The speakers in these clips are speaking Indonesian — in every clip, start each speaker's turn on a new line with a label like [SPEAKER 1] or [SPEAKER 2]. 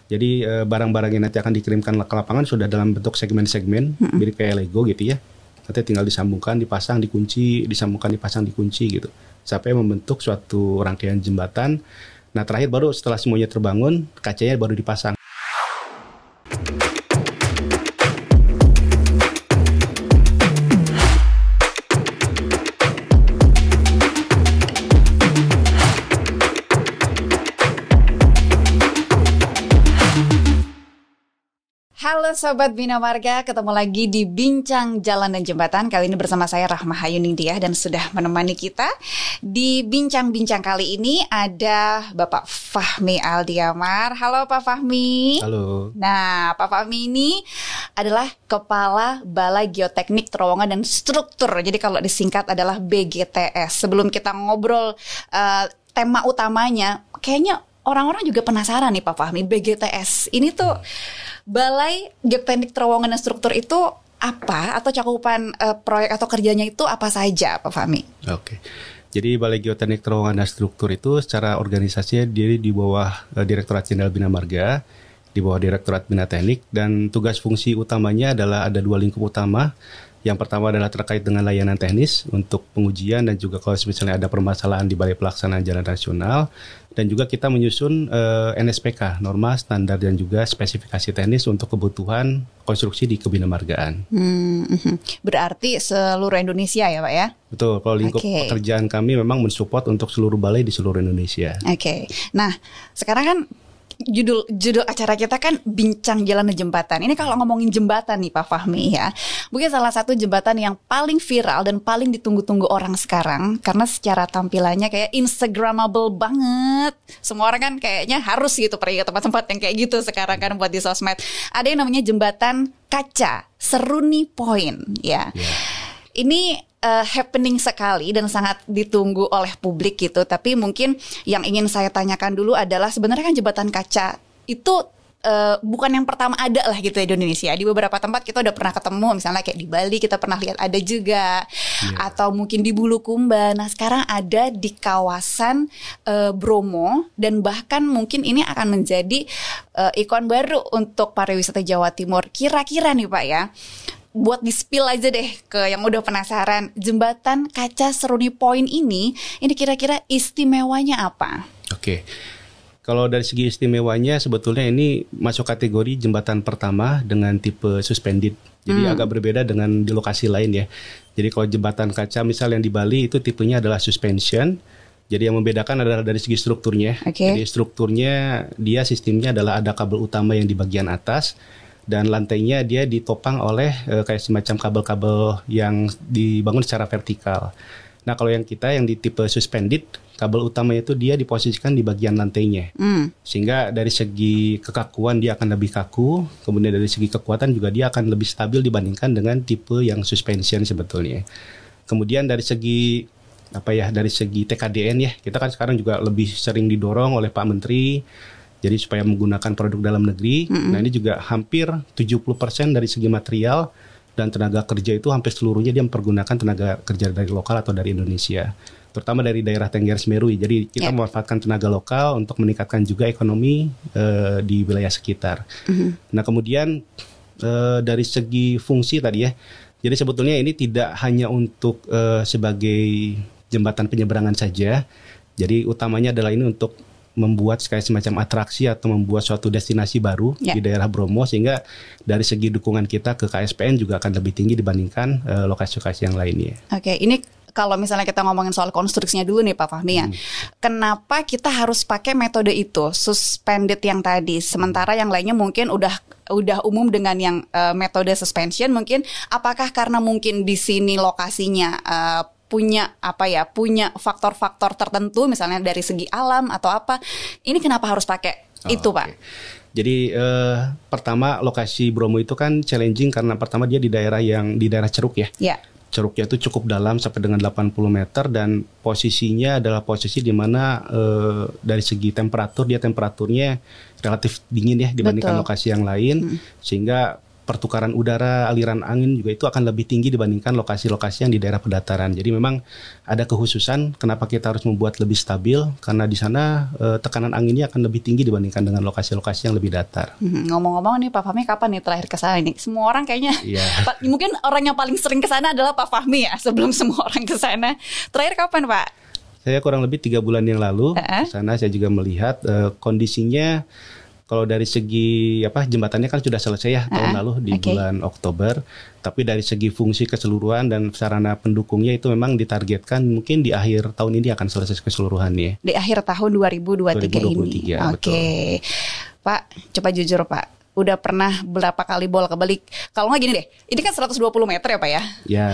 [SPEAKER 1] Jadi barang-barang yang nanti akan dikirimkan ke lapangan sudah dalam bentuk segmen-segmen, mirip kayak Lego gitu ya. Nanti tinggal disambungkan, dipasang, dikunci, disambungkan, dipasang, dikunci gitu. Sampai membentuk suatu rangkaian jembatan. Nah terakhir baru setelah semuanya terbangun, kacanya baru dipasang.
[SPEAKER 2] Halo Sobat Bina Marga, ketemu lagi di Bincang Jalan dan Jembatan. Kali ini bersama saya Rahma Hayuningtyah dan sudah menemani kita. Di bincang-bincang kali ini ada Bapak Fahmi Aldiamar. Halo Pak Fahmi.
[SPEAKER 1] Halo.
[SPEAKER 2] Nah, Pak Fahmi ini adalah Kepala Balai Geoteknik Terowongan dan Struktur. Jadi kalau disingkat adalah BGTS. Sebelum kita ngobrol tema utamanya, kayaknya orang-orang juga penasaran nih Pak Fahmi, BGTS ini tuh Balai Geoteknik Terowongan dan Struktur itu apa? Atau cakupan proyek atau kerjanya itu apa saja Pak Fahmi?
[SPEAKER 1] Oke. Jadi Balai Geoteknik Terowongan dan Struktur itu secara organisasinya diri di bawah Direktorat Jenderal Bina Marga, di bawah Direktorat Bina Teknik, dan tugas fungsi utamanya adalah ada dua lingkup utama. Yang pertama adalah terkait dengan layanan teknis untuk pengujian dan juga kalau misalnya ada permasalahan di Balai Pelaksanaan Jalan Nasional. Dan juga kita menyusun NSPK, norma, standar, dan juga spesifikasi teknis untuk kebutuhan konstruksi di kebinamargaan.
[SPEAKER 2] Berarti seluruh Indonesia ya Pak ya?
[SPEAKER 1] Betul, kalau lingkup pekerjaan kami memang mensupport untuk seluruh balai di seluruh Indonesia.
[SPEAKER 2] Oke. Nah, sekarang kan judul acara kita kan Bincang Jalan dan Jembatan. Ini kalau ngomongin jembatan nih Pak Fahmi ya, mungkin salah satu jembatan yang paling viral dan paling ditunggu-tunggu orang sekarang karena secara tampilannya kayak Instagramable banget. Semua orang kan kayaknya harus gitu pergi ke tempat-tempat yang kayak gitu sekarang kan buat di sosmed. Ada yang namanya jembatan kaca Seruni Point ya. Ini happening sekali dan sangat ditunggu oleh publik gitu. Tapi mungkin yang ingin saya tanyakan dulu adalah sebenarnya kan jembatan kaca itu bukan yang pertama ada lah gitu di Indonesia. Di beberapa tempat kita udah pernah ketemu, misalnya kayak di Bali kita pernah lihat ada juga, atau mungkin di Bulukumba. Nah sekarang ada di kawasan Bromo dan bahkan mungkin ini akan menjadi ikon baru untuk pariwisata Jawa Timur. Kira-kira nih Pak ya, buat di-spill aja deh ke yang udah penasaran, jembatan kaca Seruni Point ini kira-kira istimewanya apa?
[SPEAKER 1] Oke. Kalau dari segi istimewanya sebetulnya ini masuk kategori jembatan pertama dengan tipe suspended. Jadi agak berbeda dengan di lokasi lain ya. Jadi kalau jembatan kaca misal yang di Bali itu tipenya adalah suspension. Jadi yang membedakan adalah dari segi strukturnya. Jadi strukturnya dia sistemnya adalah ada kabel utama yang di bagian atas. Dan lantainya dia ditopang oleh kayak semacam kabel-kabel yang dibangun secara vertikal. Nah kalau yang kita yang di tipe suspended, kabel utamanya itu dia diposisikan di bagian lantainya. Sehingga dari segi kekakuan dia akan lebih kaku, kemudian dari segi kekuatan juga dia akan lebih stabil dibandingkan dengan tipe yang suspension sebetulnya. Kemudian dari segi dari segi TKDN ya, kita kan sekarang juga lebih sering didorong oleh Pak Menteri. Jadi supaya menggunakan produk dalam negeri. Nah ini juga hampir 70% dari segi material dan tenaga kerja itu hampir seluruhnya dia mempergunakan tenaga kerja dari lokal atau dari Indonesia. Terutama dari daerah Tengger Semeru. Jadi kita memanfaatkan tenaga lokal untuk meningkatkan juga ekonomi di wilayah sekitar. Nah kemudian dari segi fungsi tadi ya. Jadi sebetulnya ini tidak hanya untuk sebagai jembatan penyeberangan saja. Jadi utamanya adalah ini untuk membuat kayak semacam atraksi atau membuat suatu destinasi baru di daerah Bromo, sehingga dari segi dukungan kita ke KSPN juga akan lebih tinggi dibandingkan lokasi-lokasi yang lainnya.
[SPEAKER 2] Oke, ini kalau misalnya kita ngomongin soal konstruksinya dulu nih Pak Fahmi ya, kenapa kita harus pakai metode itu suspended yang tadi, sementara yang lainnya mungkin udah umum dengan yang metode suspension mungkin? Apakah karena mungkin di sini lokasinya punya faktor-faktor tertentu misalnya dari segi alam atau apa, ini kenapa harus pakai itu Pak?
[SPEAKER 1] Jadi pertama lokasi Bromo itu kan challenging karena pertama dia di daerah ceruk ya. Ceruknya itu cukup dalam sampai dengan 80 meter dan posisinya adalah posisi di mana dari segi temperaturnya relatif dingin ya dibandingkan lokasi yang lain, sehingga pertukaran udara, aliran angin juga itu akan lebih tinggi dibandingkan lokasi-lokasi yang di daerah pedataran. Jadi memang ada kekhususan kenapa kita harus membuat lebih stabil, karena di sana tekanan anginnya akan lebih tinggi dibandingkan dengan lokasi-lokasi yang lebih datar.
[SPEAKER 2] Ngomong-ngomong nih Pak Fahmi, kapan nih terakhir ke sana nih? Semua orang kayaknya mungkin orang yang paling sering ke sana adalah Pak Fahmi ya, sebelum semua orang ke sana. Terakhir kapan Pak?
[SPEAKER 1] Saya kurang lebih 3 bulan yang lalu ke sana. Saya juga melihat kondisinya. Kalau dari segi jembatannya kan sudah selesai ya tahun lalu di bulan Oktober. Tapi dari segi fungsi keseluruhan dan sarana pendukungnya itu memang ditargetkan mungkin di akhir tahun ini akan selesai keseluruhannya. Di akhir tahun 2023
[SPEAKER 2] ini. Oke. Pak, coba jujur Pak. Udah pernah berapa kali bolak-balik? Kalau nggak gini deh, ini kan 120 meter ya Pak ya?
[SPEAKER 1] Ya.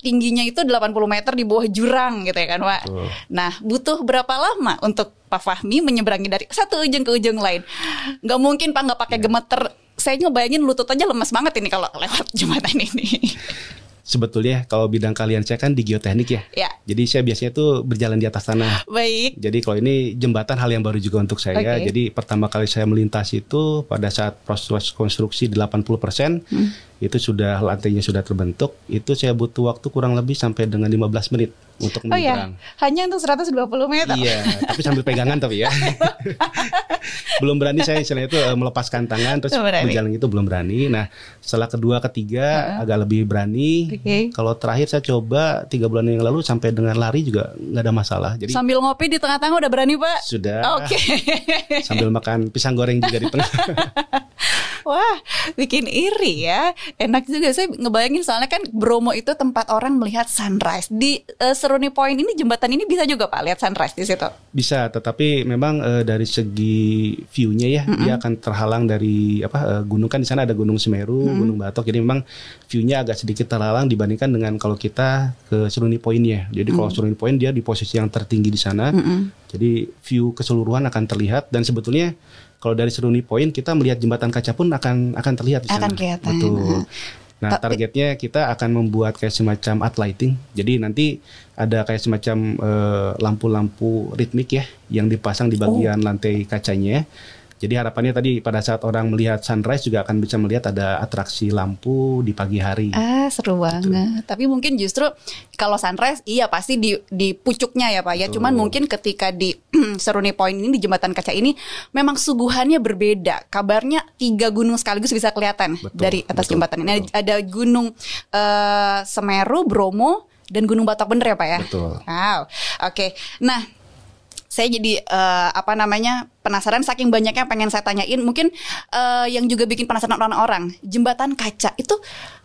[SPEAKER 2] Tingginya itu 80 meter di bawah jurang gitu ya kan Pak. Nah, butuh berapa lama untuk Pak Fahmi menyeberangi dari satu ujung ke ujung lain? Nggak mungkin Pak nggak pakai gemeter. Saya ngebayangin lutut aja lemes banget ini kalau lewat jembatan ini.
[SPEAKER 1] Sebetulnya kalau bidang kalian saya kan di geoteknik ya. Jadi saya biasanya tuh berjalan di atas tanah.
[SPEAKER 2] Baik.
[SPEAKER 1] Jadi kalau ini jembatan hal yang baru juga untuk saya. Jadi pertama kali saya melintasi itu pada saat proses konstruksi 80%, itu sudah lantainya sudah terbentuk. Itu saya butuh waktu kurang lebih sampai dengan 15 menit untuk menyeberang.
[SPEAKER 2] Hanya untuk 120 meter.
[SPEAKER 1] Iya, tapi sambil pegangan tapi ya. Belum berani saya istilahnya itu melepaskan tangan terus berjalan itu belum berani. Nah, setelah kedua ketiga agak lebih berani. Kalau terakhir saya coba 3 bulan yang lalu sampai dengan lari juga nggak ada masalah. Jadi
[SPEAKER 2] sambil ngopi di tengah-tengah udah berani Pak?
[SPEAKER 1] Sudah. Sambil makan pisang goreng juga di tengah.
[SPEAKER 2] Wah, bikin iri ya. Enak juga, saya ngebayangin soalnya kan Bromo itu tempat orang melihat sunrise. Di Seruni Point ini, jembatan ini bisa juga Pak lihat sunrise di situ?
[SPEAKER 1] Bisa, tetapi memang dari segi view-nya ya, dia akan terhalang dari gunung, kan di sana ada Gunung Semeru, Gunung Batok. Jadi memang view-nya agak sedikit terhalang dibandingkan dengan kalau kita ke Seruni Point-nya. Jadi kalau Seruni Point dia di posisi yang tertinggi di sana. Jadi view keseluruhan akan terlihat, dan sebetulnya kalau dari Seruni Point kita melihat jembatan kaca pun akan terlihat di sana.
[SPEAKER 2] Akan kelihatan.
[SPEAKER 1] Betul. Nah, targetnya kita akan membuat kayak semacam art lighting. Jadi nanti ada kayak semacam lampu-lampu ritmik ya yang dipasang di bagian lantai kacanya. Jadi harapannya tadi pada saat orang melihat sunrise juga akan bisa melihat ada atraksi lampu di pagi hari.
[SPEAKER 2] Seru banget. Tapi mungkin justru kalau sunrise iya pasti di pucuknya ya Pak ya. Cuman mungkin ketika di Seruni Point ini, di jembatan kaca ini memang suguhannya berbeda. Kabarnya 3 gunung sekaligus bisa kelihatan dari atas jembatan ini. Ada Gunung Semeru, Bromo, dan Gunung Batok, bener ya Pak ya?
[SPEAKER 1] Betul.
[SPEAKER 2] Wow. Oke. Nah, saya jadi penasaran, saking banyaknya pengen saya tanyain. Mungkin yang juga bikin penasaran orang-orang, jembatan kaca itu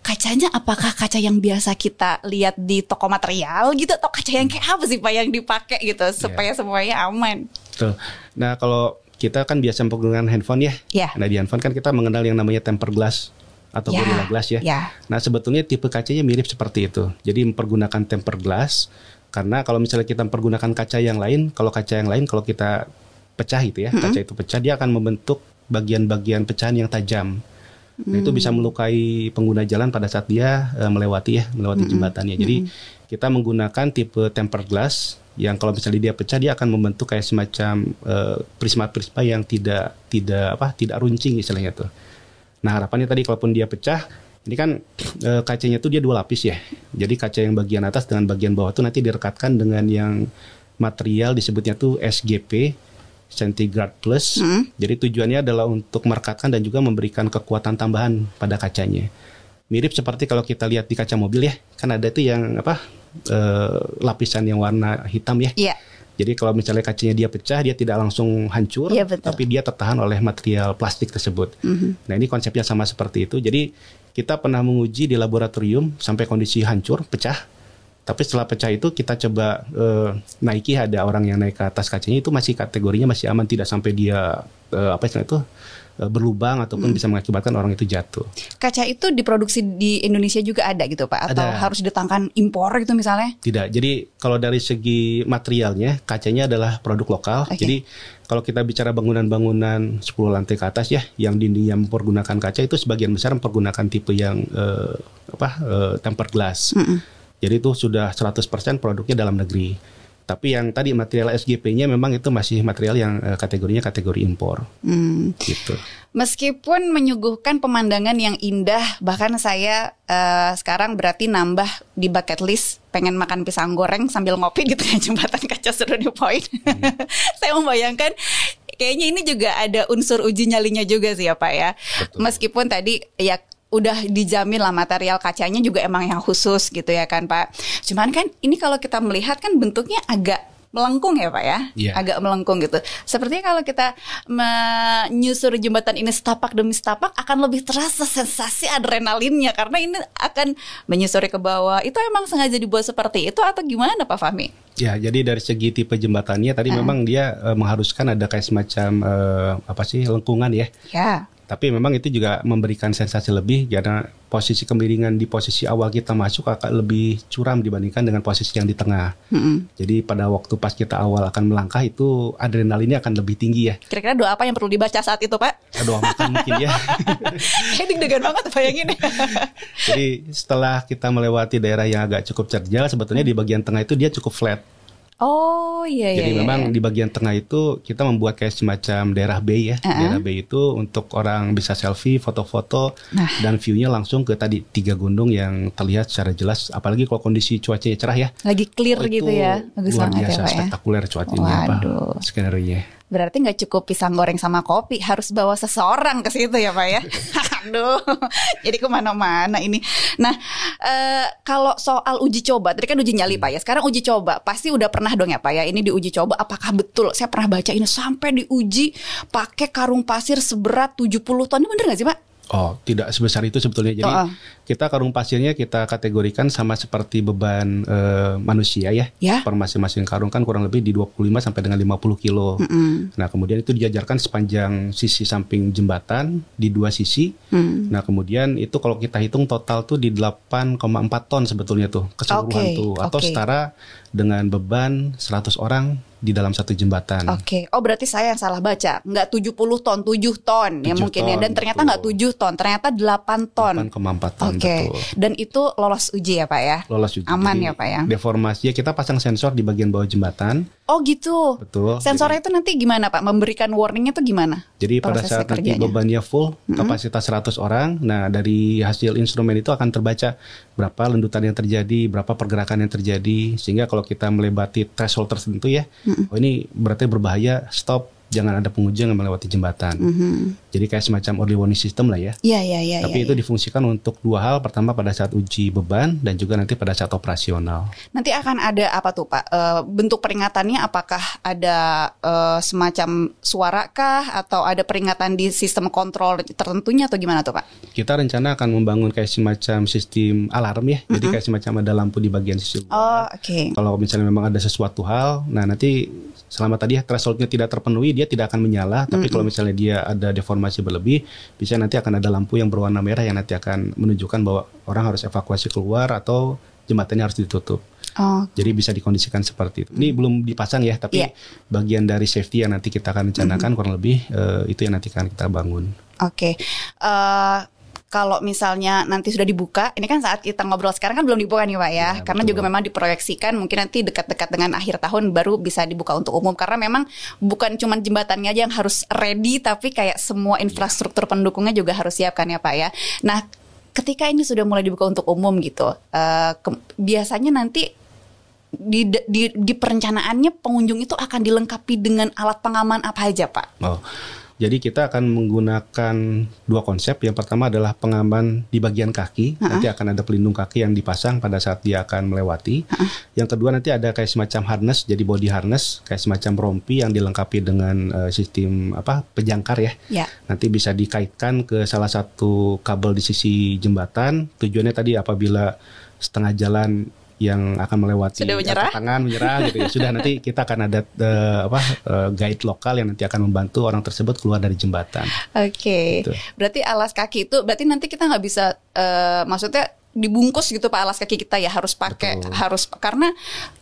[SPEAKER 2] kacanya apakah kaca yang biasa kita lihat di toko material gitu, atau kaca yang kayak apa sih Pak yang dipakai gitu supaya semuanya aman? Betul.
[SPEAKER 1] Nah, kalau kita kan biasa menggunakan handphone ya. Nah, di handphone kan kita mengenal yang namanya tempered glass atau Gorilla Glass ya. Nah, sebetulnya tipe kacanya mirip seperti itu. Jadi mempergunakan tempered glass. Karena kalau misalnya kita mempergunakan kaca yang lain, kalau kita pecah gitu ya, kaca itu pecah, dia akan membentuk bagian-bagian pecahan yang tajam. Nah, itu bisa melukai pengguna jalan pada saat dia melewati jembatannya. Jadi kita menggunakan tipe tempered glass yang kalau misalnya dia pecah, dia akan membentuk kayak semacam prisma-prisma yang tidak runcing istilahnya tuh. Nah, harapannya tadi kalaupun dia pecah, ini kan kacanya tuh dia 2 lapis ya. Jadi kaca yang bagian atas dengan bagian bawah tuh nanti direkatkan dengan yang material disebutnya tuh SGP, Centigrade Plus. Jadi tujuannya adalah untuk merekatkan dan juga memberikan kekuatan tambahan pada kacanya. Mirip seperti kalau kita lihat di kaca mobil ya, kan ada tuh yang lapisan yang warna hitam ya. Jadi kalau misalnya kacanya dia pecah, dia tidak langsung hancur, tapi dia tertahan oleh material plastik tersebut. Nah, ini konsepnya sama seperti itu. Jadi kita pernah menguji di laboratorium sampai kondisi hancur, pecah. Tapi setelah pecah itu kita coba naiki, ada orang yang naik ke atas kacanya, itu masih kategorinya masih aman, tidak sampai dia berlubang ataupun bisa mengakibatkan orang itu jatuh. Kaca itu diproduksi di Indonesia juga ada gitu Pak? Atau harus didatangkan impor gitu misalnya? Tidak, jadi kalau dari segi materialnya, kacanya adalah produk lokal. Jadi kalau kita bicara bangunan-bangunan 10 lantai ke atas ya, yang dindingnya mempergunakan kaca, itu sebagian besar mempergunakan tipe yang tempered glass. Jadi itu sudah 100% produknya dalam negeri. Tapi yang tadi material SGP-nya memang itu masih material yang kategorinya kategori impor. Gitu.
[SPEAKER 2] Meskipun menyuguhkan pemandangan yang indah, bahkan saya sekarang berarti nambah di bucket list pengen makan pisang goreng sambil ngopi di tengah jembatan kaca Seruni Point. Saya membayangkan kayaknya ini juga ada unsur uji nyalinya juga sih ya Pak ya. Betul. Meskipun tadi ya udah dijamin lah material kacanya juga emang yang khusus gitu ya kan Pak. Cuman kan ini kalau kita melihat kan bentuknya agak melengkung ya Pak ya, agak melengkung gitu. Sepertinya kalau kita menyusuri jembatan ini setapak demi setapak akan lebih terasa sensasi adrenalinnya karena ini akan menyusuri ke bawah. Itu emang sengaja dibuat seperti itu atau gimana Pak Fahmi?
[SPEAKER 1] Ya, jadi dari segi tipe jembatannya tadi memang dia mengharuskan ada kayak semacam lengkungan ya. Ya. Tapi memang itu juga memberikan sensasi lebih karena posisi kemiringan di posisi awal kita masuk akan lebih curam dibandingkan dengan posisi yang di tengah. Jadi pada waktu pas kita awal akan melangkah itu adrenalinnya akan lebih tinggi ya.
[SPEAKER 2] Kira-kira doa apa yang perlu dibaca saat itu Pak?
[SPEAKER 1] Doa makan mungkin ya.
[SPEAKER 2] Kayak deg-degan banget bayangin.
[SPEAKER 1] Jadi setelah kita melewati daerah yang agak cukup terjal, sebetulnya di bagian tengah itu dia cukup flat.
[SPEAKER 2] Oh iya.
[SPEAKER 1] Jadi memang di bagian tengah itu kita membuat kayak semacam daerah bay ya. Daerah bay itu untuk orang bisa selfie, foto-foto, dan view-nya langsung ke tadi 3 gunung yang terlihat secara jelas. Apalagi kalau kondisi cuacanya cerah ya.
[SPEAKER 2] Lagi clear gitu ya. Bagus
[SPEAKER 1] luar
[SPEAKER 2] banget
[SPEAKER 1] biasa
[SPEAKER 2] ya, Pak,
[SPEAKER 1] spektakuler cuacanya skenario-nya.
[SPEAKER 2] Berarti nggak cukup pisang goreng sama kopi, harus bawa seseorang ke situ ya Pak ya. Aduh, jadi kemana-mana ini. Nah, kalau soal uji coba, tadi kan uji nyali Pak ya. Sekarang uji coba, pasti udah pernah dong ya Pak ya. Ini diuji coba, apakah betul? Saya pernah baca ini sampai diuji pakai karung pasir seberat 70 ton. Ini bener nggak sih Pak?
[SPEAKER 1] Oh, tidak sebesar itu sebetulnya. Jadi kita karung pasirnya kita kategorikan sama seperti beban manusia ya. Per masing-masing karung kan kurang lebih di 25 sampai dengan 50 kilo. Nah, kemudian itu dijajarkan sepanjang sisi samping jembatan di 2 sisi. Nah, kemudian itu kalau kita hitung total tuh di 8,4 ton sebetulnya tuh keseluruhan tuh. Atau setara dengan beban 100 orang di dalam satu jembatan.
[SPEAKER 2] Oh berarti saya yang salah baca. Nggak 70 ton, 7 ton ya mungkin ton, ya. Dan ternyata nggak 7 ton, ternyata 8 ton.
[SPEAKER 1] 8,4 ton, betul.
[SPEAKER 2] Dan itu lolos uji ya Pak ya?
[SPEAKER 1] Lolos uji.
[SPEAKER 2] Aman
[SPEAKER 1] jadi,
[SPEAKER 2] ya Pak ya?
[SPEAKER 1] Deformasinya kita pasang sensor di bagian bawah jembatan.
[SPEAKER 2] Oh gitu?
[SPEAKER 1] Betul.
[SPEAKER 2] Sensornya itu nanti gimana Pak? Memberikan warningnya itu gimana?
[SPEAKER 1] Jadi pada saat nanti bebannya full, kapasitas 100 orang, nah dari hasil instrumen itu akan terbaca berapa lendutan yang terjadi, berapa pergerakan yang terjadi, sehingga kalau kita melewati threshold tertentu ya, oh ini berarti berbahaya, stop, jangan ada pengunjung yang melewati jembatan. Jadi kayak semacam early warning system lah ya.
[SPEAKER 2] Iya.
[SPEAKER 1] Tapi itu difungsikan untuk 2 hal. Pertama pada saat uji beban dan juga nanti pada saat operasional.
[SPEAKER 2] Nanti akan ada apa tuh Pak? Bentuk peringatannya apakah ada semacam suara kah? Atau ada peringatan di sistem kontrol tertentunya atau gimana tuh Pak?
[SPEAKER 1] Kita rencana akan membangun kayak semacam sistem alarm ya. Jadi kayak semacam ada lampu di bagian sisi luar. Kalau misalnya memang ada sesuatu hal, nah nanti selama tadi thresholdnya tidak terpenuhi, dia tidak akan menyala. Tapi kalau misalnya dia ada deformasi berlebih, bisa nanti akan ada lampu yang berwarna merah yang nanti akan menunjukkan bahwa orang harus evakuasi keluar atau jembatannya harus ditutup. Jadi bisa dikondisikan seperti itu. Ini belum dipasang ya, tapi bagian dari safety yang nanti kita akan rencanakan kurang lebih itu yang nanti akan kita bangun.
[SPEAKER 2] Kalau misalnya nanti sudah dibuka, ini kan saat kita ngobrol sekarang kan belum dibuka nih Pak ya, karena juga memang diproyeksikan mungkin nanti dekat-dekat dengan akhir tahun baru bisa dibuka untuk umum, karena memang bukan cuma jembatannya aja yang harus ready, tapi kayak semua infrastruktur pendukungnya juga harus siap kan ya Pak ya. Nah, ketika ini sudah mulai dibuka untuk umum gitu, biasanya nanti di perencanaannya pengunjung itu akan dilengkapi dengan alat pengaman apa aja Pak?
[SPEAKER 1] Jadi kita akan menggunakan 2 konsep. Yang pertama adalah pengaman di bagian kaki. Nanti akan ada pelindung kaki yang dipasang pada saat dia akan melewati. Yang kedua nanti ada kayak semacam harness, jadi body harness, kayak semacam rompi yang dilengkapi dengan sistem penjangkar ya. Nanti bisa dikaitkan ke salah satu kabel di sisi jembatan. Tujuannya tadi apabila setengah jalan yang akan melewati tangan menyerah gitu ya, sudah nanti kita akan ada guide lokal yang nanti akan membantu orang tersebut keluar dari jembatan. Gitu.
[SPEAKER 2] Berarti alas kaki itu berarti nanti kita nggak bisa maksudnya dibungkus gitu Pak, alas kaki kita ya harus pakai. Karena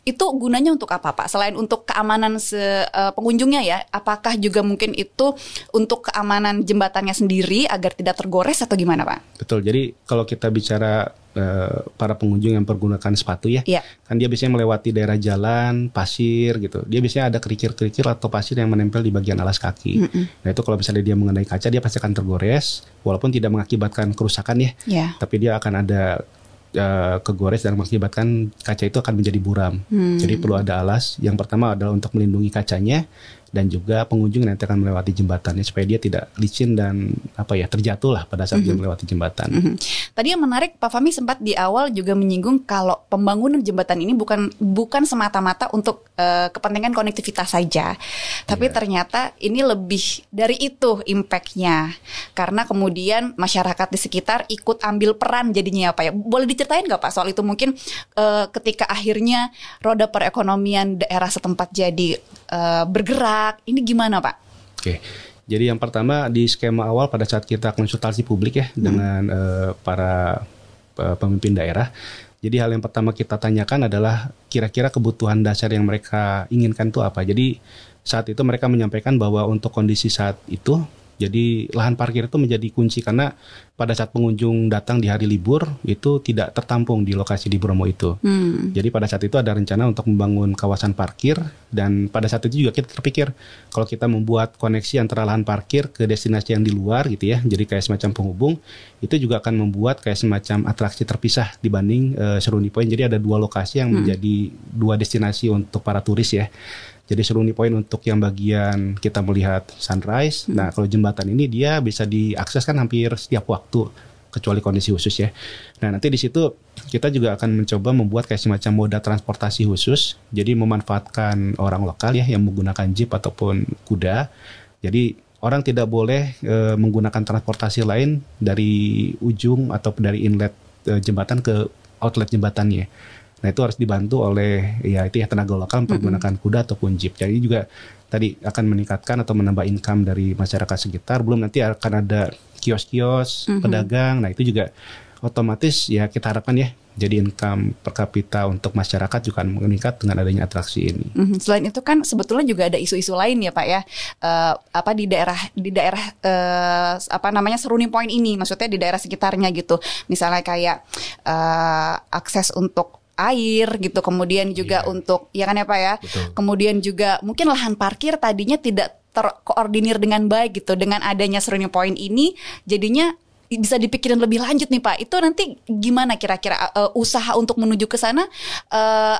[SPEAKER 2] itu gunanya untuk apa Pak? Selain untuk keamanan pengunjungnya ya, apakah juga mungkin itu untuk keamanan jembatannya sendiri agar tidak tergores atau gimana Pak?
[SPEAKER 1] Betul. Jadi kalau kita bicara para pengunjung yang pergunakan sepatu ya.
[SPEAKER 2] Iya.
[SPEAKER 1] Kan dia biasanya melewati daerah jalan, pasir gitu. Dia biasanya ada kerikil-kerikil atau pasir yang menempel di bagian alas kaki. Nah itu kalau misalnya dia mengenai kaca, dia pasti akan tergores, walaupun tidak mengakibatkan kerusakan ya.
[SPEAKER 2] Iya.
[SPEAKER 1] Tapi dia akan ada kegores dan mengakibatkan kaca itu akan menjadi buram. Jadi perlu ada alas. Yang pertama adalah untuk melindungi kacanya dan juga pengunjung yang nanti akan melewati jembatannya supaya dia tidak licin dan terjatuh lah pada saat dia melewati jembatan.
[SPEAKER 2] Tadi yang menarik Pak Fahmi sempat di awal juga menyinggung kalau pembangunan jembatan ini bukan semata-mata untuk kepentingan konektivitas saja, tapi ternyata ini lebih dari itu impactnya, karena kemudian masyarakat di sekitar ikut ambil peran jadinya ya Pak ya. Boleh diceritain nggak Pak soal itu mungkin ketika akhirnya roda perekonomian daerah setempat jadi bergerak, ini gimana Pak?
[SPEAKER 1] Oke. Jadi yang pertama di skema awal pada saat kita konsultasi publik ya dengan para pemimpin daerah. Jadi hal yang pertama kita tanyakan adalah kira-kira kebutuhan dasar yang mereka inginkan itu apa. Jadi saat itu mereka menyampaikan bahwa untuk kondisi saat itu, jadi lahan parkir itu menjadi kunci karena pada saat pengunjung datang di hari libur itu tidak tertampung di lokasi di Bromo itu. Jadi pada saat itu ada rencana untuk membangun kawasan parkir, dan pada saat itu juga kita terpikir kalau kita membuat koneksi antara lahan parkir ke destinasi yang di luar gitu ya, jadi kayak semacam penghubung, itu juga akan membuat kayak semacam atraksi terpisah dibanding Seruni Point. Jadi ada dua lokasi yang menjadi dua destinasi untuk para turis ya. Jadi Seruni Point untuk yang bagian kita melihat sunrise. Nah kalau jembatan ini dia bisa diakses kan hampir setiap waktu kecuali kondisi khusus ya. Nah nanti di situ kita juga akan mencoba membuat kayak semacam moda transportasi khusus. Jadi memanfaatkan orang lokal ya yang menggunakan jeep ataupun kuda. Jadi orang tidak boleh menggunakan transportasi lain dari ujung atau dari inlet jembatan ke outlet jembatannya. Nah itu harus dibantu oleh tenaga lokal menggunakan kuda ataupun jeep. Jadi juga tadi akan meningkatkan atau menambah income dari masyarakat sekitar. Belum nanti akan ada kios-kios, pedagang. Nah itu juga otomatis ya kita harapkan ya. Jadi income per kapita untuk masyarakat juga akan meningkat dengan adanya atraksi ini.
[SPEAKER 2] Selain itu kan sebetulnya juga ada isu-isu lain ya Pak ya. Di daerah Seruni Point ini, maksudnya di daerah sekitarnya gitu. Misalnya kayak akses untuk air gitu, kemudian juga untuk ya kan ya Pak ya. Betul. Kemudian juga mungkin lahan parkir tadinya tidak terkoordinir dengan baik gitu. Dengan adanya Seruni Point ini jadinya bisa dipikirin lebih lanjut nih Pak. Itu nanti gimana kira-kira usaha untuk menuju ke sana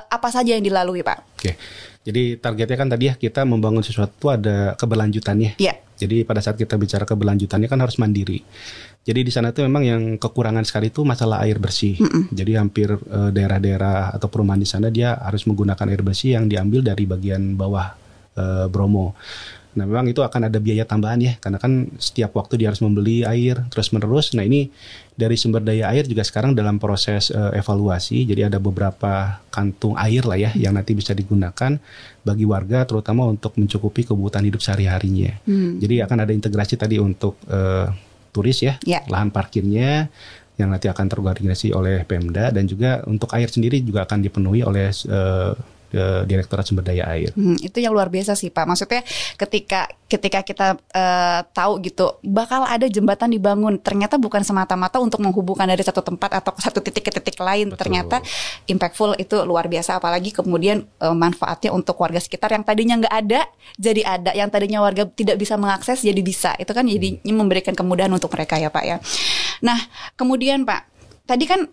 [SPEAKER 2] apa saja yang dilalui Pak?
[SPEAKER 1] Oke. Jadi targetnya kan tadi ya kita membangun sesuatu ada keberlanjutannya.
[SPEAKER 2] Iya.
[SPEAKER 1] Jadi pada saat kita bicara keberlanjutannya kan harus mandiri. Jadi di sana tuh memang yang kekurangan sekali itu masalah air bersih. Jadi hampir daerah-daerah atau perumahan di sana dia harus menggunakan air bersih yang diambil dari bagian bawah Bromo. Nah memang itu akan ada biaya tambahan ya, karena kan setiap waktu dia harus membeli air terus menerus. Nah ini dari sumber daya air juga sekarang dalam proses evaluasi. Jadi ada beberapa kantung air lah ya yang nanti bisa digunakan bagi warga, terutama untuk mencukupi kebutuhan hidup sehari-harinya. Jadi akan ada integrasi tadi untuk turis ya, lahan parkirnya yang nanti akan terkoordinasi oleh Pemda, dan juga untuk air sendiri juga akan dipenuhi oleh Direktorat Sumber Daya Air.
[SPEAKER 2] Itu yang luar biasa sih Pak. Maksudnya ketika kita tahu gitu bakal ada jembatan dibangun, ternyata bukan semata-mata untuk menghubungkan dari satu tempat atau satu titik ke titik lain. Betul. Ternyata impactful, itu luar biasa. Apalagi kemudian manfaatnya untuk warga sekitar yang tadinya nggak ada jadi ada, yang tadinya warga tidak bisa mengakses jadi bisa. Itu kan jadi memberikan kemudahan untuk mereka ya Pak ya. Nah kemudian Pak, tadi kan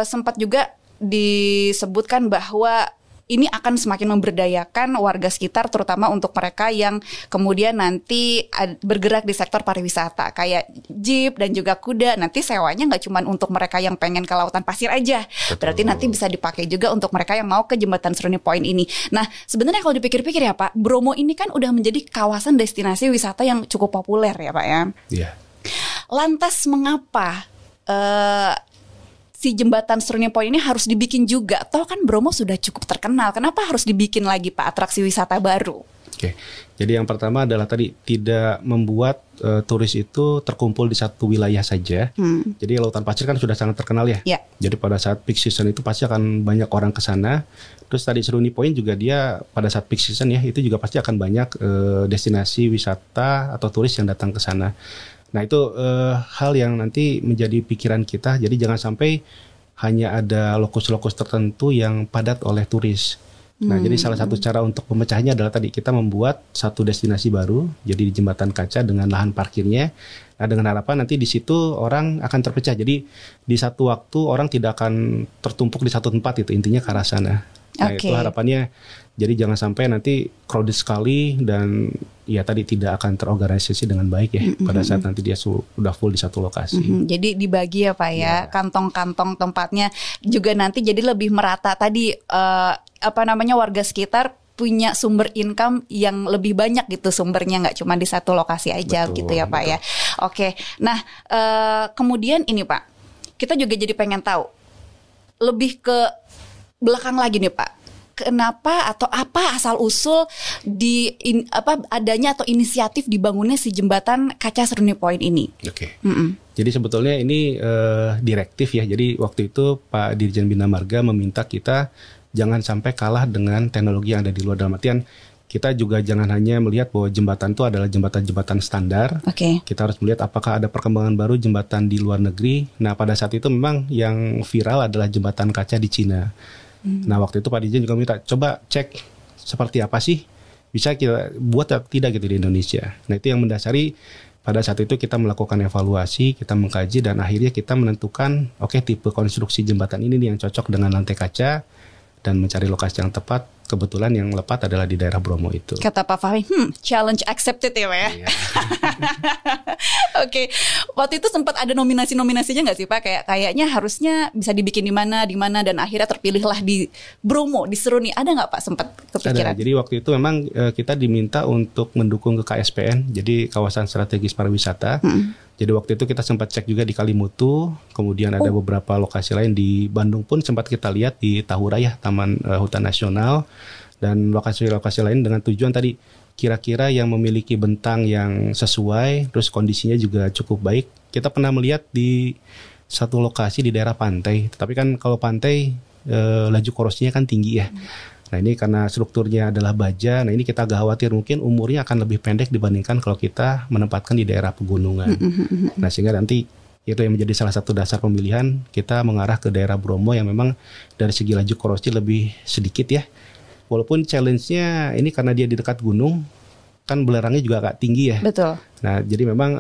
[SPEAKER 2] sempat juga disebutkan bahwa ini akan semakin memberdayakan warga sekitar, terutama untuk mereka yang kemudian nanti bergerak di sektor pariwisata kayak jeep dan juga kuda. Nanti sewanya nggak cuma untuk mereka yang pengen ke lautan pasir aja. Betul. Berarti nanti bisa dipakai juga untuk mereka yang mau ke jembatan Seruni Point ini. Nah sebenarnya kalau dipikir-pikir ya Pak, Bromo ini kan udah menjadi kawasan destinasi wisata yang cukup populer ya Pak ya. Iya. Lantas mengapa si jembatan Seruni Point ini harus dibikin juga? Toh kan Bromo sudah cukup terkenal. Kenapa harus dibikin lagi Pak atraksi wisata baru?
[SPEAKER 1] Oke. Jadi yang pertama adalah tadi tidak membuat turis itu terkumpul di satu wilayah saja. Jadi Lautan Pasir kan sudah sangat terkenal ya. Jadi pada saat peak season itu pasti akan banyak orang ke sana. Terus tadi Seruni Point juga dia pada saat peak season ya itu juga pasti akan banyak destinasi wisata atau turis yang datang ke sana. Nah itu hal yang nanti menjadi pikiran kita. Jadi jangan sampai hanya ada lokus-lokus tertentu yang padat oleh turis. Nah, jadi salah satu cara untuk pemecahnya adalah tadi kita membuat satu destinasi baru, jadi di Jembatan Kaca dengan lahan parkirnya. Nah, dengan harapan nanti di situ orang akan terpecah. Jadi di satu waktu orang tidak akan tertumpuk di satu tempat, itu intinya ke arah sana. Nah, itu harapannya. Jadi jangan sampai nanti crowded sekali dan ya tadi tidak akan terorganisasi dengan baik ya pada saat nanti dia sudah full di satu lokasi.
[SPEAKER 2] Jadi dibagi ya Pak ya, kantong-kantong tempatnya juga nanti jadi lebih merata tadi warga sekitar punya sumber income yang lebih banyak gitu sumbernya, nggak cuma di satu lokasi aja. Betul, gitu ya Pak ya. Oke, nah kemudian ini Pak, kita juga jadi pengen tahu lebih ke belakang lagi nih Pak. Kenapa atau apa asal usul adanya atau inisiatif dibangunnya si jembatan Kaca Seruni Point ini?
[SPEAKER 1] Oke. Jadi sebetulnya ini direktif ya. Jadi waktu itu Pak Dirjen Bina Marga meminta kita jangan sampai kalah dengan teknologi yang ada di luar. Dalam artian kita juga jangan hanya melihat bahwa jembatan itu adalah jembatan-jembatan standar. Kita harus melihat apakah ada perkembangan baru jembatan di luar negeri. Nah, pada saat itu memang yang viral adalah jembatan kaca di Cina. Nah, waktu itu Pak Dirjen juga minta coba cek seperti apa sih bisa kita buat atau tidak gitu di Indonesia. Nah, itu yang mendasari pada saat itu kita melakukan evaluasi, kita mengkaji dan akhirnya kita menentukan tipe konstruksi jembatan ini nih yang cocok dengan lantai kaca dan mencari lokasi yang tepat. Kebetulan yang lepat adalah di daerah Bromo itu.
[SPEAKER 2] Kata Pak Fahmi, challenge accepted ya Pak ya. Iya. Oke, waktu itu sempat ada nominasinya nggak sih Pak? Kayaknya harusnya bisa dibikin di mana dan akhirnya terpilihlah di Bromo, di Seruni. Ada nggak Pak sempat kepikiran?
[SPEAKER 1] Ada. Jadi waktu itu memang kita diminta untuk mendukung ke KSPN, jadi kawasan strategis pariwisata. Jadi waktu itu kita sempat cek juga di Kalimutu, kemudian ada beberapa lokasi lain di Bandung pun sempat kita lihat di Tahura ya, Taman Hutan Nasional, dan lokasi-lokasi lain dengan tujuan tadi kira-kira yang memiliki bentang yang sesuai, terus kondisinya juga cukup baik. Kita pernah melihat di satu lokasi di daerah pantai, tapi kan kalau pantai laju korosinya kan tinggi ya. Nah, ini karena strukturnya adalah baja, nah ini kita agak khawatir mungkin umurnya akan lebih pendek dibandingkan kalau kita menempatkan di daerah pegunungan. Nah, sehingga nanti itu yang menjadi salah satu dasar pemilihan kita mengarah ke daerah Bromo yang memang dari segi laju korosi lebih sedikit ya. Walaupun challenge-nya ini karena dia di dekat gunung, kan belerangnya juga agak tinggi ya.
[SPEAKER 2] Betul.
[SPEAKER 1] Nah, jadi memang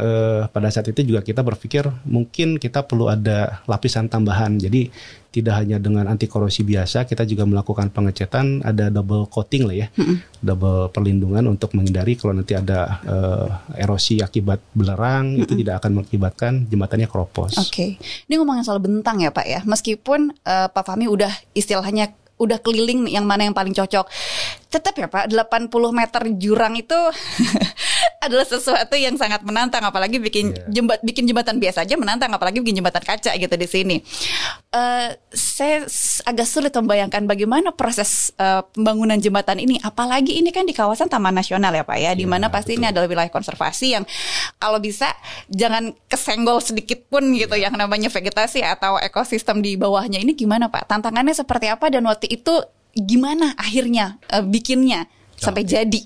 [SPEAKER 1] pada saat itu juga kita berpikir mungkin kita perlu ada lapisan tambahan. Jadi tidak hanya dengan anti korosi biasa, kita juga melakukan pengecetan, ada double coating lah ya, double perlindungan untuk menghindari kalau nanti ada erosi akibat belerang, itu tidak akan mengakibatkan jembatannya keropos.
[SPEAKER 2] Oke. Ini ngomongin soal bentang ya Pak ya, meskipun Pak Fahmi udah istilahnya udah keliling yang mana yang paling cocok. Tetap ya Pak, 80 meter jurang itu adalah sesuatu yang sangat menantang, apalagi bikin jembatan biasa aja menantang, apalagi bikin jembatan kaca gitu di sini. Saya agak sulit membayangkan bagaimana proses pembangunan jembatan ini, apalagi ini kan di kawasan Taman Nasional ya Pak ya, di mana pasti ini adalah wilayah konservasi yang kalau bisa jangan kesenggol sedikit pun gitu yang namanya vegetasi atau ekosistem di bawahnya. Ini gimana Pak? Tantangannya seperti apa dan waktu itu gimana akhirnya bikinnya sampai jadi?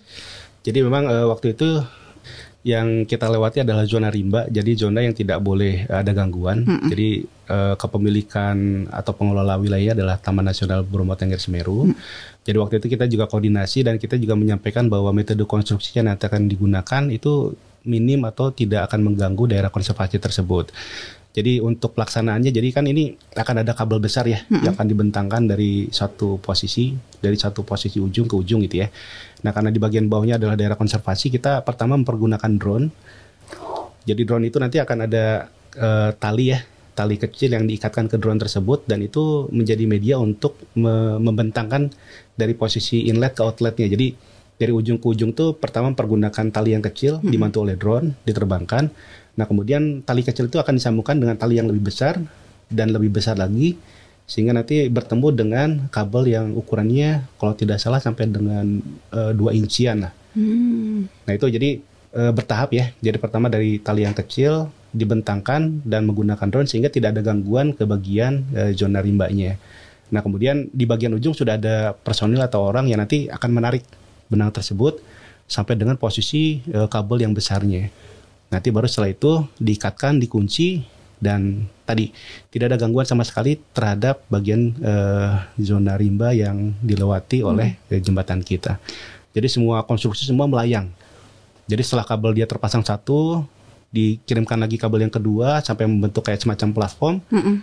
[SPEAKER 1] Jadi memang waktu itu yang kita lewati adalah zona rimba, jadi zona yang tidak boleh ada gangguan. Jadi kepemilikan atau pengelola wilayah adalah Taman Nasional Bromo Tengger Semeru. Jadi waktu itu kita juga koordinasi dan kita juga menyampaikan bahwa metode konstruksinya yang akan digunakan itu minim atau tidak akan mengganggu daerah konservasi tersebut. Jadi untuk pelaksanaannya, jadi kan ini akan ada kabel besar ya yang akan dibentangkan dari satu posisi ujung ke ujung gitu ya. Nah, karena di bagian bawahnya adalah daerah konservasi, kita pertama mempergunakan drone. Jadi drone itu nanti akan ada tali kecil yang diikatkan ke drone tersebut, dan itu menjadi media untuk membentangkan dari posisi inlet ke outletnya. Jadi dari ujung ke ujung tuh pertama mempergunakan tali yang kecil dibantu oleh drone, diterbangkan. Nah, kemudian tali kecil itu akan disambungkan dengan tali yang lebih besar dan lebih besar lagi, sehingga nanti bertemu dengan kabel yang ukurannya kalau tidak salah sampai dengan 2 incian lah. Nah, itu jadi bertahap ya. Jadi pertama dari tali yang kecil dibentangkan dan menggunakan drone sehingga tidak ada gangguan ke bagian zona rimbanya. Nah, kemudian di bagian ujung sudah ada personil atau orang yang nanti akan menarik benang tersebut sampai dengan posisi kabel yang besarnya. Nanti baru setelah itu diikatkan, dikunci, dan tadi tidak ada gangguan sama sekali terhadap bagian zona rimba yang dilewati oleh jembatan kita. Jadi semua konstruksi semua melayang. Jadi setelah kabel dia terpasang satu, dikirimkan lagi kabel yang kedua sampai membentuk kayak semacam platform.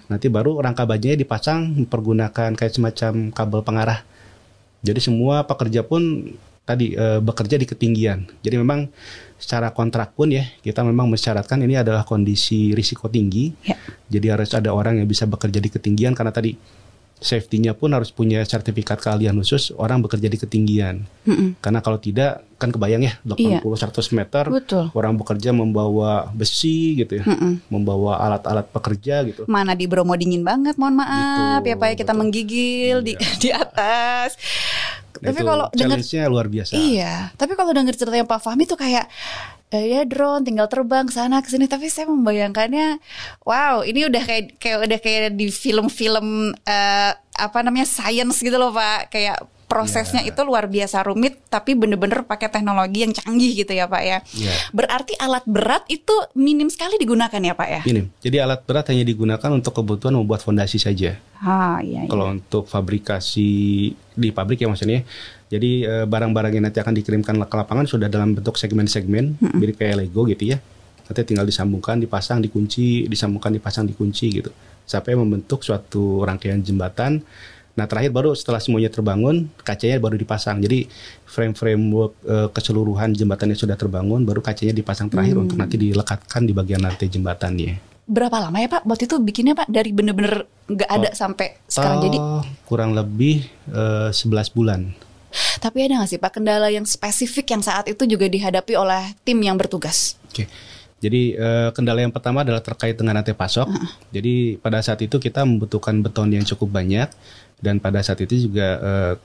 [SPEAKER 1] Nanti baru rangka bajanya dipasang mempergunakan kayak semacam kabel pengarah. Jadi semua pekerja pun tadi bekerja di ketinggian. Jadi memang secara kontrak pun ya kita memang mensyaratkan ini adalah kondisi risiko tinggi. Jadi harus ada orang yang bisa bekerja di ketinggian karena tadi safety-nya pun harus punya sertifikat keahlian khusus orang bekerja di ketinggian. Karena kalau tidak kan kebayang ya 80-100 meter orang bekerja membawa besi gitu ya, membawa alat-alat pekerja gitu.
[SPEAKER 2] Mana di Bromo dingin banget, mohon maaf gitu, ya Pak ya, kita menggigil di atas. Tapi kalau
[SPEAKER 1] challenge-nya luar biasa.
[SPEAKER 2] Iya, tapi kalau dengar ceritanya Pak Fahmi tuh kayak ya drone tinggal terbang sana ke sini, tapi saya membayangkannya wow, ini udah kayak di film-film science gitu loh Pak, kayak prosesnya itu luar biasa rumit tapi bener-bener pakai teknologi yang canggih gitu ya Pak ya. Berarti alat berat itu minim sekali digunakan ya Pak ya?
[SPEAKER 1] Minim. Jadi alat berat hanya digunakan untuk kebutuhan membuat fondasi saja.
[SPEAKER 2] Iya.
[SPEAKER 1] Kalau untuk fabrikasi di pabrik ya maksudnya. Jadi barang-barang yang nanti akan dikirimkan ke lapangan sudah dalam bentuk segmen-segmen mirip kayak Lego gitu ya. Nanti tinggal disambungkan, dipasang, dikunci, disambungkan, dipasang, dikunci gitu. Sampai membentuk suatu rangkaian jembatan. Nah terakhir baru setelah semuanya terbangun, kacanya baru dipasang. Jadi framework keseluruhan jembatannya sudah terbangun, baru kacanya dipasang terakhir untuk nanti dilekatkan di bagian lantai jembatannya.
[SPEAKER 2] Berapa lama ya Pak waktu itu bikinnya Pak? Dari bener-bener nggak ada sampai sekarang jadi?
[SPEAKER 1] Kurang lebih 11 bulan.
[SPEAKER 2] Tapi ada nggak sih Pak kendala yang spesifik yang saat itu juga dihadapi oleh tim yang bertugas?
[SPEAKER 1] Oke. Jadi kendala yang pertama adalah terkait dengan rantai pasok. Jadi pada saat itu kita membutuhkan beton yang cukup banyak. Dan pada saat itu juga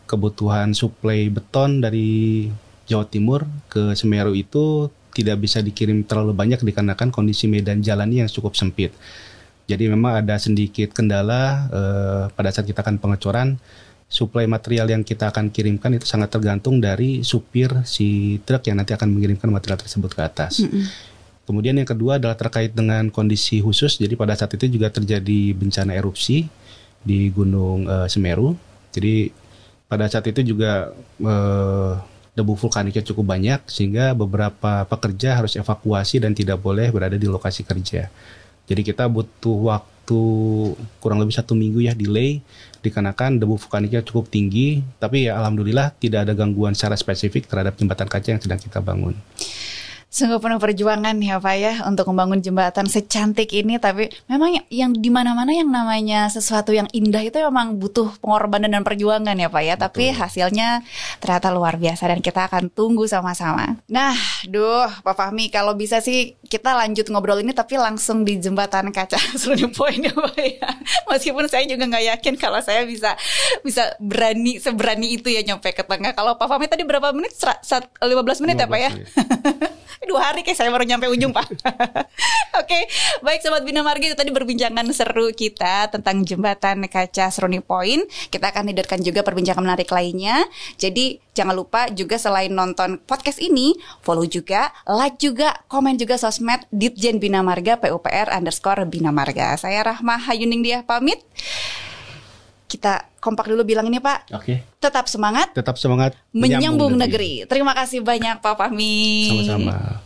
[SPEAKER 1] kebutuhan suplai beton dari Jawa Timur ke Semeru itu tidak bisa dikirim terlalu banyak dikarenakan kondisi medan jalannya yang cukup sempit. Jadi memang ada sedikit kendala pada saat kita akan pengecoran. Suplai material yang kita akan kirimkan itu sangat tergantung dari supir si truk yang nanti akan mengirimkan material tersebut ke atas. Kemudian yang kedua adalah terkait dengan kondisi khusus. Jadi pada saat itu juga terjadi bencana erupsi di Gunung Semeru. Jadi pada saat itu juga debu vulkaniknya cukup banyak sehingga beberapa pekerja harus evakuasi dan tidak boleh berada di lokasi kerja. Jadi kita butuh waktu kurang lebih 1 minggu ya delay dikarenakan debu vulkaniknya cukup tinggi. Tapi ya alhamdulillah tidak ada gangguan secara spesifik terhadap jembatan kaca yang sedang kita bangun.
[SPEAKER 2] Sungguh penuh perjuangan ya Pak ya untuk membangun jembatan secantik ini. Tapi memang yang di mana-mana yang namanya sesuatu yang indah itu memang butuh pengorbanan dan perjuangan ya Pak ya. Betul. Tapi hasilnya ternyata luar biasa dan kita akan tunggu sama-sama. Nah, Pak Fahmi, kalau bisa sih kita lanjut ngobrol ini tapi langsung di jembatan kaca Seruni Point ya Pak ya. Meskipun saya juga nggak yakin kalau saya bisa seberani itu ya nyampe ke tengah. Kalau Pak Fahmi tadi berapa menit? 15 menit ya Pak ya? 2 hari kayak saya baru nyampe ujung Pak. Oke, baik Sobat Bina Marga, itu tadi perbincangan seru kita tentang jembatan kaca Seruni Point. Kita akan hadirkan juga perbincangan menarik lainnya. Jadi jangan lupa juga selain nonton podcast ini, follow juga, like juga, komen juga sosmed Ditjen Bina Marga PUPR_Bina Marga. Saya Rahma Hayuning Diah pamit. Kita kompak dulu bilang ini Pak.
[SPEAKER 1] Oke.
[SPEAKER 2] Tetap semangat.
[SPEAKER 1] Tetap semangat.
[SPEAKER 2] Menyambung negeri. Terima kasih banyak Pak Fahmi.
[SPEAKER 1] Sama-sama.